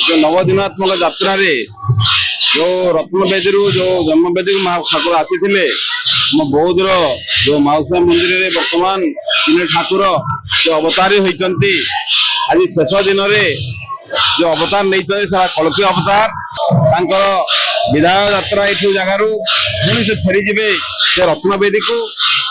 जो नवदिनात्मक यात्रा जो रत्नवेदी जो जन्मवेदी ठाकुर आसी बौद्ध जो मौसा मंदिर में वर्तमान तीन ठाकुर जो अवतारी होती आज शेष दिन में जो अवतार नहीं कल्की अवतार विदाय यात्रा ये जगार पुणी से फेरीजे से रत्नवेदी को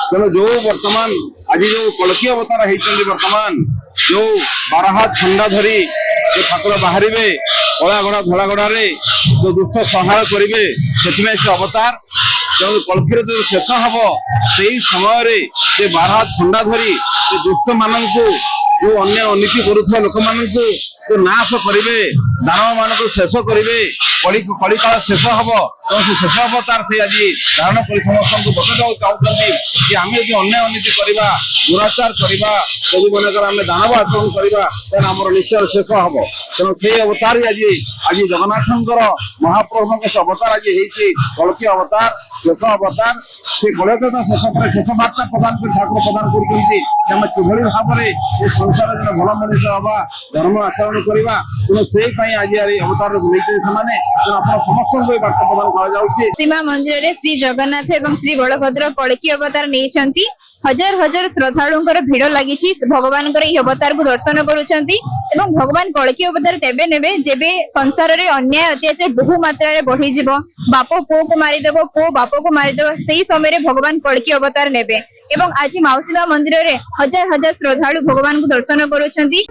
तेणु जो वर्तमान आज जो कल्की अवतार होती वर्तमान जो 12 हाथ खंडा धरी जो ठाकुर बाहर कलागड़ा धलागड़ा जो दुष्ट संहार करेंगे से अवतार तेणु कल्कीर जो शेष हम से समय 12 हाथ खंडा धरी दुष्ट मान जो अन्य अनीति करुवा लोक मान जो नाश करेंगे दानव मान शेष करेंगे कलिकाल शेष हम तो शेष अवतार से आज धारण कर समस्त बताई चाहते कि आम जो अन्य अनीति करवा दुराचार करवा यदि मनकर आम दानव आचरण करवा तेना आम निश्चय शेष हम तेणु से अवतार आज जगन्नाथ महाप्रभु अवतार आज कल्की अवतार शेष अवतार से कलिकता शेष पर शेष बार्ता प्रदान कर ठाकुर प्रदान कर भाव में संसार जो भल मनुष्य हवा धर्म आचरण करवा तेणु से आज अवतार समस्त बार्ता प्रदान सीमा मंदिर रे श्री जगन्नाथ एवं श्री बलभद्र कल्की अवतार नहीं हजार हजार श्रद्धालुंकर भीड़ लगी भगवान अवतार को दर्शन करुछंती एवं भगवान कल्की अवतार तेबे नेबे जेबे संसार रे अन्याय अत्याचार बहु मात्रा रे बढ़ी जिवो बाप पो को मारिदेबो पो बाप को मारिदेबो सेही समय रे भगवान कल्की अवतार नेबे एवं आज माउसीमा मंदिर रे हजार हजार श्रद्धालु भगवान को दर्शन करुछंती।